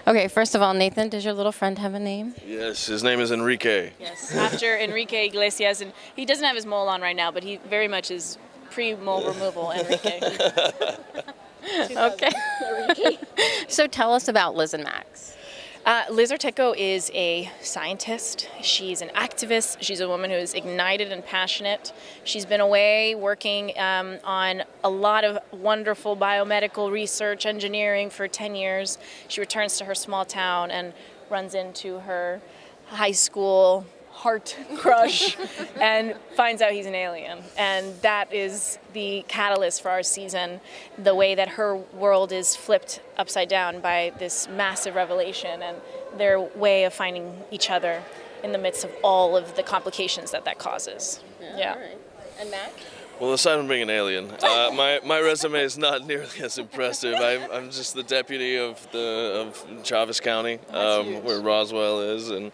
Okay, first of all, Nathan, does your little friend have a name? Yes, his name is Enrique. Yes, after Enrique Iglesias, and he doesn't have his mole on right now, but he very much is pre-mole removal, Enrique. Okay. So tell us about Liz and Max. Liz Orteco is a scientist. She's an activist. She's a woman who is ignited and passionate. She's been away working on a lot of wonderful biomedical research, engineering for 10 years. She returns to her small town and runs into her high school heart crush and finds out he's an alien. And that is the catalyst for our season, the way that her world is flipped upside down by this massive revelation and their way of finding each other in the midst of all of the complications that causes. Yeah. All right. And Mac? Well, aside from being an alien, my resume is not nearly as impressive. I'm just the deputy of Chaves County, where Roswell is, and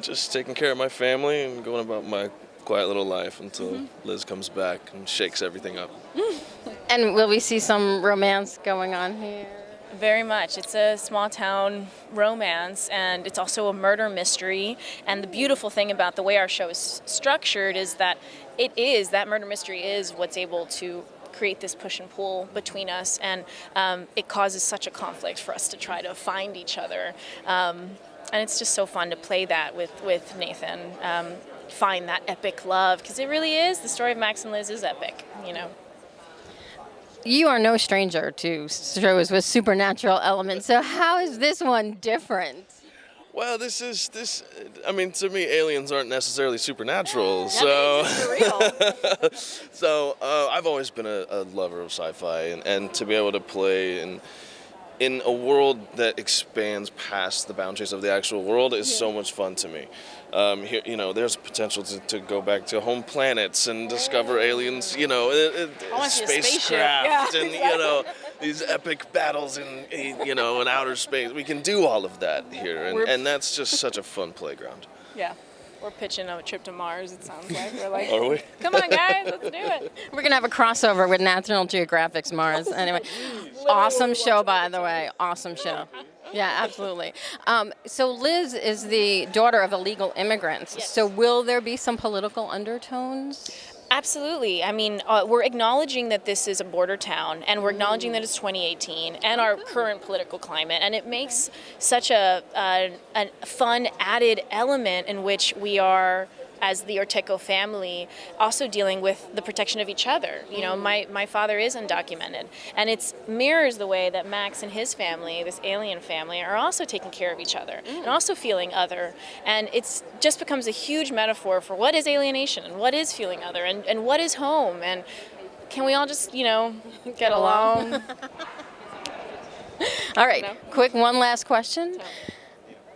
just taking care of my family and going about my quiet little life until Liz comes back and shakes everything up. And will we see some romance going on here? Very much. It's a small town romance, and it's also a murder mystery. And the beautiful thing about the way our show is structured is that that murder mystery is what's able to create this push and pull between us, and it causes such a conflict for us to try to find each other. And it's just so fun to play that with Nathan, find that epic love, because it really is. The story of Max and Liz is epic, you know. You are no stranger to shows with supernatural elements, so how is this one different? Well, I mean, to me, aliens aren't necessarily supernatural, so I've always been a lover of sci-fi, and to be able to play in a world that expands past the boundaries of the actual world is so much fun to me. Here, there's potential to go back to home planets and discover aliens, spacecraft, and these epic battles in outer space. We can do all of that here, and that's just such a fun playground. Yeah. We're pitching a trip to Mars, it sounds like. We're like, Are we? Come on, guys, let's do it. We're going to have a crossover with National Geographic's Mars. Anyway, awesome show, by the way. Awesome show. Yeah, absolutely. So Liz is the daughter of illegal immigrants. Yes. So will there be some political undertones? Absolutely. I mean, we're acknowledging that this is a border town, and we're acknowledging that it's 2018 and our current political climate, and it makes such a fun added element in which we are, as the Orteco family, also dealing with the protection of each other. You know, my father is undocumented, and it mirrors the way that Max and his family, this alien family, are also taking care of each other and also feeling other. And it's just becomes a huge metaphor for what is alienation and what is feeling other and what is home, and can we all just, get along? All right, quick one last question.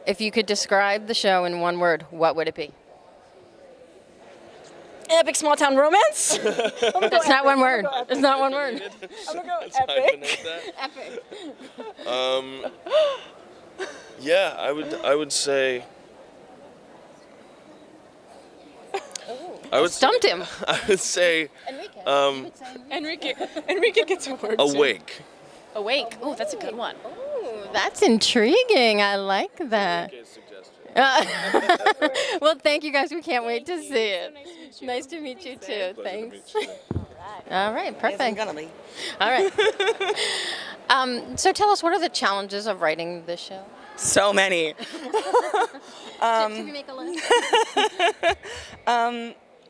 If you could describe the show in one word, what would it be? Epic small town romance? It's not one word. It's not one word. I'm gonna go Let's epic. hyphenate that. Yeah, I would say. Stumped him. I would say Enrique gets a word. awake. Awake. Oh, that's a good one. Ooh, that's intriguing. I like that. Well, thank you guys. We can't wait to see it. Nice to meet you too. Thanks. All right, perfect. All right. So tell us, what are the challenges of writing this show? So many. Should we make a list?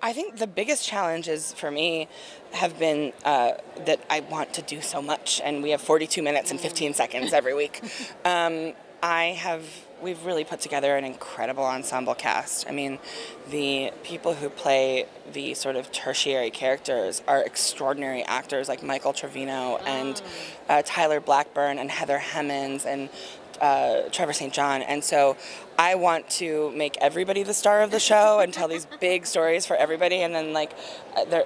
I think the biggest challenges for me have been that I want to do so much, and we have 42 minutes and 15 seconds every week. We've really put together an incredible ensemble cast. I mean, the people who play the sort of tertiary characters are extraordinary actors like Michael Trevino and Tyler Blackburn and Heather Hemmons and Trevor St. John. And so I want to make everybody the star of the show and tell these big stories for everybody. And then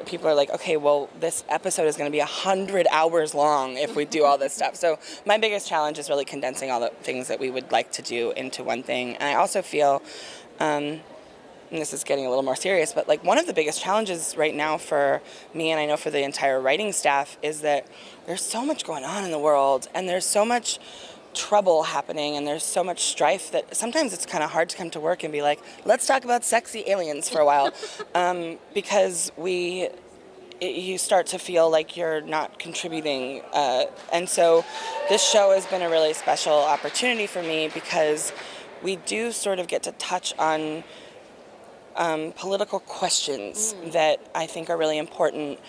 people are like, okay, well, this episode is going to be 100 hours long if we do all this stuff. So my biggest challenge is really condensing all the things that we would like to do into one thing. And I also feel, and this is getting a little more serious, but one of the biggest challenges right now for me, and I know for the entire writing staff, is that there's so much going on in the world, and there's so much trouble happening and there's so much strife that sometimes it's kind of hard to come to work and be like, let's talk about sexy aliens for a while, because you start to feel like you're not contributing. And so this show has been a really special opportunity for me because we do sort of get to touch on political questions that I think are really important.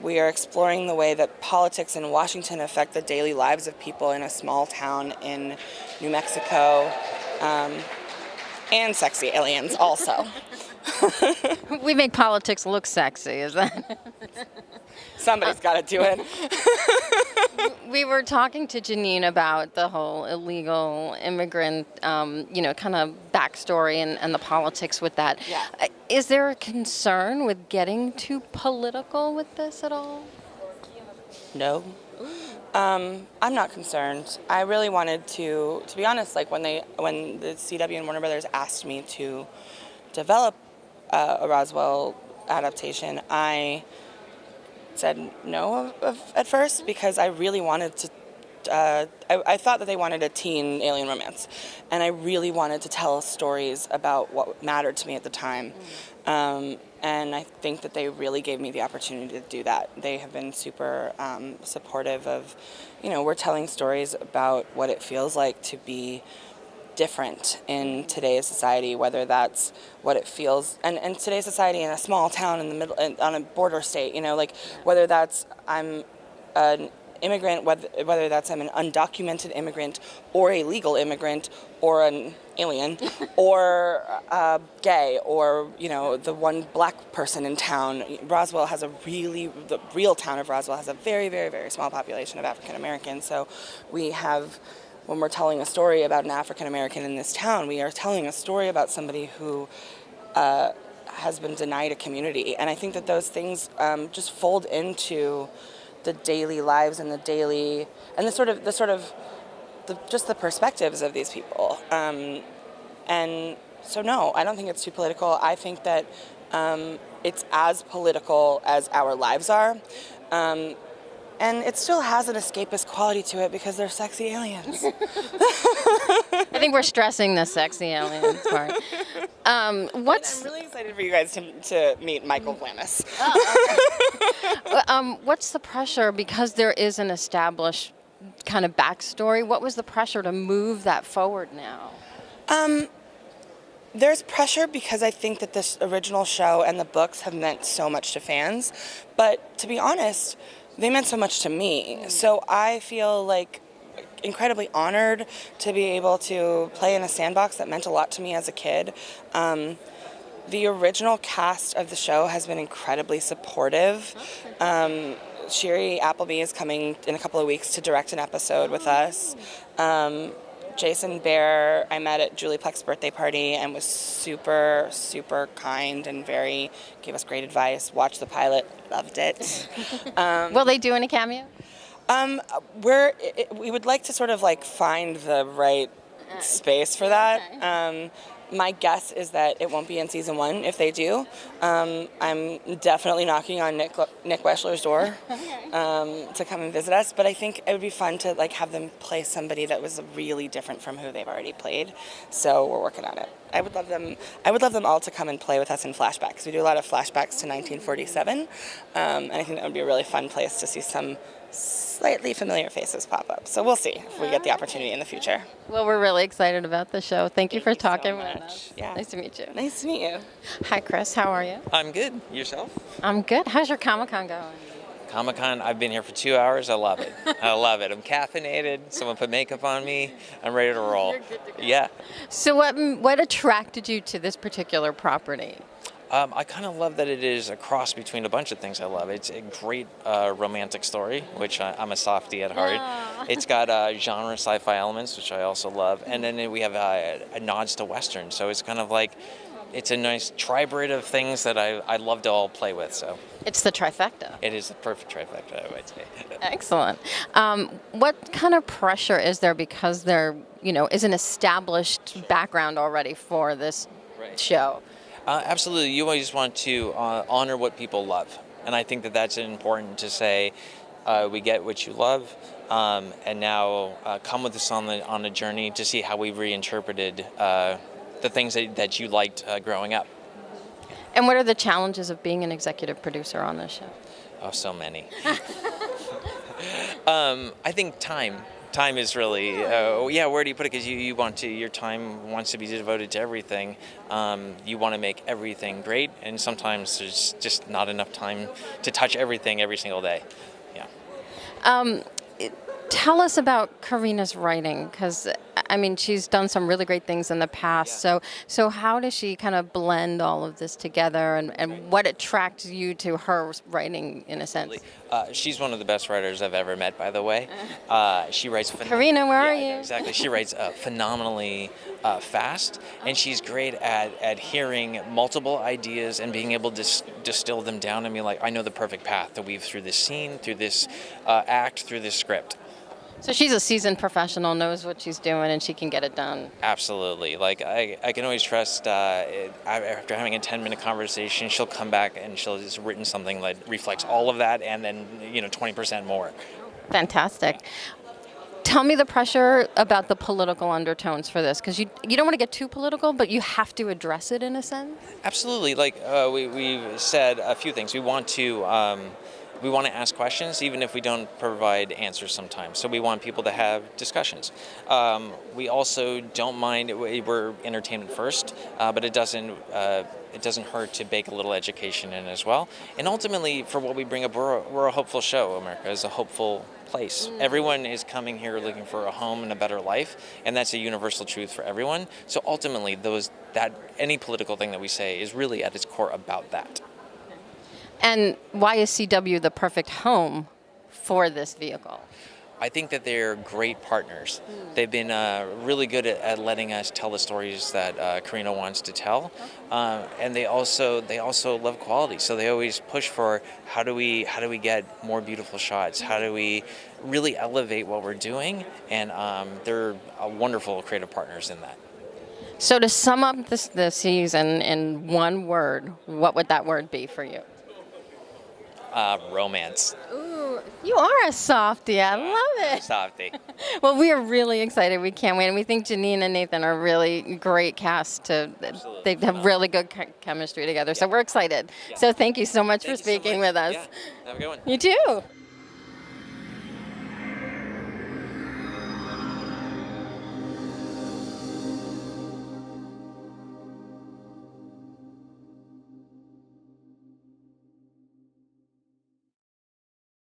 We are exploring the way that politics in Washington affect the daily lives of people in a small town in New Mexico, and sexy aliens also. We make politics look sexy, is that? Somebody's got to do it. We were talking to Janine about the whole illegal immigrant, kind of backstory and the politics with that. Yeah. Is there a concern with getting too political with this at all? No. I'm not concerned. I really wanted to be honest, like when the CW and Warner Brothers asked me to develop a Roswell adaptation, I said no at first because I really wanted to. I thought that they wanted a teen alien romance, and I really wanted to tell stories about what mattered to me at the time. And I think that they really gave me the opportunity to do that. They have been super supportive of, we're telling stories about what it feels like to be different in today's society, whether that's what it feels, and today's society in a small town in the middle, on a border state, whether that's I'm an immigrant, whether that's I'm an undocumented immigrant or a legal immigrant or an alien or gay or, the one black person in town. The real town of Roswell has a very, very, very small population of African Americans. So when we're telling a story about an African American in this town, we are telling a story about somebody who has been denied a community. And I think that those things just fold into the daily lives and the perspectives of these people. And so no, I don't think it's too political. I think that it's as political as our lives are. And it still has an escapist quality to it because they're sexy aliens. I think we're stressing the sexy aliens part. I'm really excited for you guys to meet Michael Glamis. What's the pressure, because there is an established kind of backstory, what was the pressure to move that forward now? There's pressure because I think that this original show and the books have meant so much to fans. But to be honest, they meant so much to me. So I feel like incredibly honored to be able to play in a sandbox that meant a lot to me as a kid. The original cast of the show has been incredibly supportive. Shiri Appleby is coming in a couple of weeks to direct an episode with us. Jason Bear, I met at Julie Pleck's birthday party and was super, super kind and gave us great advice. Watched the pilot, loved it. Will they do any cameo? We would like to sort of like find the right space for that. Okay. My guess is that it won't be in season 1 if they do. I'm definitely knocking on Nick Weschler's door to come and visit us. But I think it would be fun to like have them play somebody that was really different from who they've already played. So we're working on it. I would love them all to come and play with us in Flashbacks. We do a lot of flashbacks to 1947, and I think that would be a really fun place to see some slightly familiar faces pop up. So we'll see if we get the opportunity in the future. Well, we're really excited about the show. Thank you for talking so with much. us. Yeah. Nice to meet you. Nice to meet you. Hi, Chris. How are you? I'm good. Yourself? I'm good. How's your Comic-Con going? Comic-Con, I've been here for 2 hours. I love it. I love it. I'm caffeinated. Someone put makeup on me. I'm ready to roll. You're good to go. Yeah. So what attracted you to this particular property? I kind of love that it is a cross between a bunch of things I love. It's a great romantic story, which I'm a softie at heart. Aww. It's got genre sci-fi elements, which I also love. And then we have nods to Western. So it's kind of like, it's a nice tribrid of things that I love to all play with. So It's the trifecta. it is the perfect trifecta, I would say. Excellent. What kind of pressure is there because there, is an established background already for this show? Absolutely. You always want to honor what people love. And I think that that's important to say. we get what you love, and now come with us on a journey to see how we reinterpreted the things that you liked growing up. And what are the challenges of being an executive producer on this show? Oh, so many. I think time. Time is really, where do you put it? Because you want to, your time wants to be devoted to everything. You want to make everything great, and sometimes there's just not enough time to touch everything every single day. Yeah. Tell us about Karina's writing, because I mean, she's done some really great things in the past. Yeah. So how does she kind of blend all of this together, and what attracts you to her writing, in a sense? She's one of the best writers I've ever met, by the way. She writes. Karina, where are you? Exactly. She writes phenomenally fast, and she's great at hearing multiple ideas and being able to distill them down and be like, I know the perfect path to weave through this scene, through this act, through this script. So she's a seasoned professional, knows what she's doing, and she can get it done. Absolutely. Like, I can always trust, after having a 10-minute conversation, she'll come back and she'll just written something that reflects all of that and then, 20% more. Fantastic. Tell me the pressure about the political undertones for this, because you don't want to get too political, but you have to address it in a sense. Absolutely. Like, we've said a few things. We want to ask questions, even if we don't provide answers sometimes. So we want people to have discussions. We also don't mind, we're entertainment first, but it doesn't hurt to bake a little education in as well. And ultimately, for what we bring up, we're a hopeful show. America is a hopeful place. Everyone is coming here looking for a home and a better life, and that's a universal truth for everyone. So ultimately, any political thing that we say is really at its core about that. And why is CW the perfect home for this vehicle? I think that they're great partners. They've been really good at letting us tell the stories that Karina wants to tell, and they also love quality. So they always push for how do we get more beautiful shots? How do we really elevate what we're doing? And they're wonderful creative partners in that. So to sum up this season in one word, what would that word be for you? Romance. Ooh, you are a softie. I love it. Softie. Well, we are really excited. We can't wait. And we think Janine and Nathan are really great cast. They have really good chemistry together. So we're excited. Yeah. So thank you so much for speaking with us. Yeah. Have a good one. You too.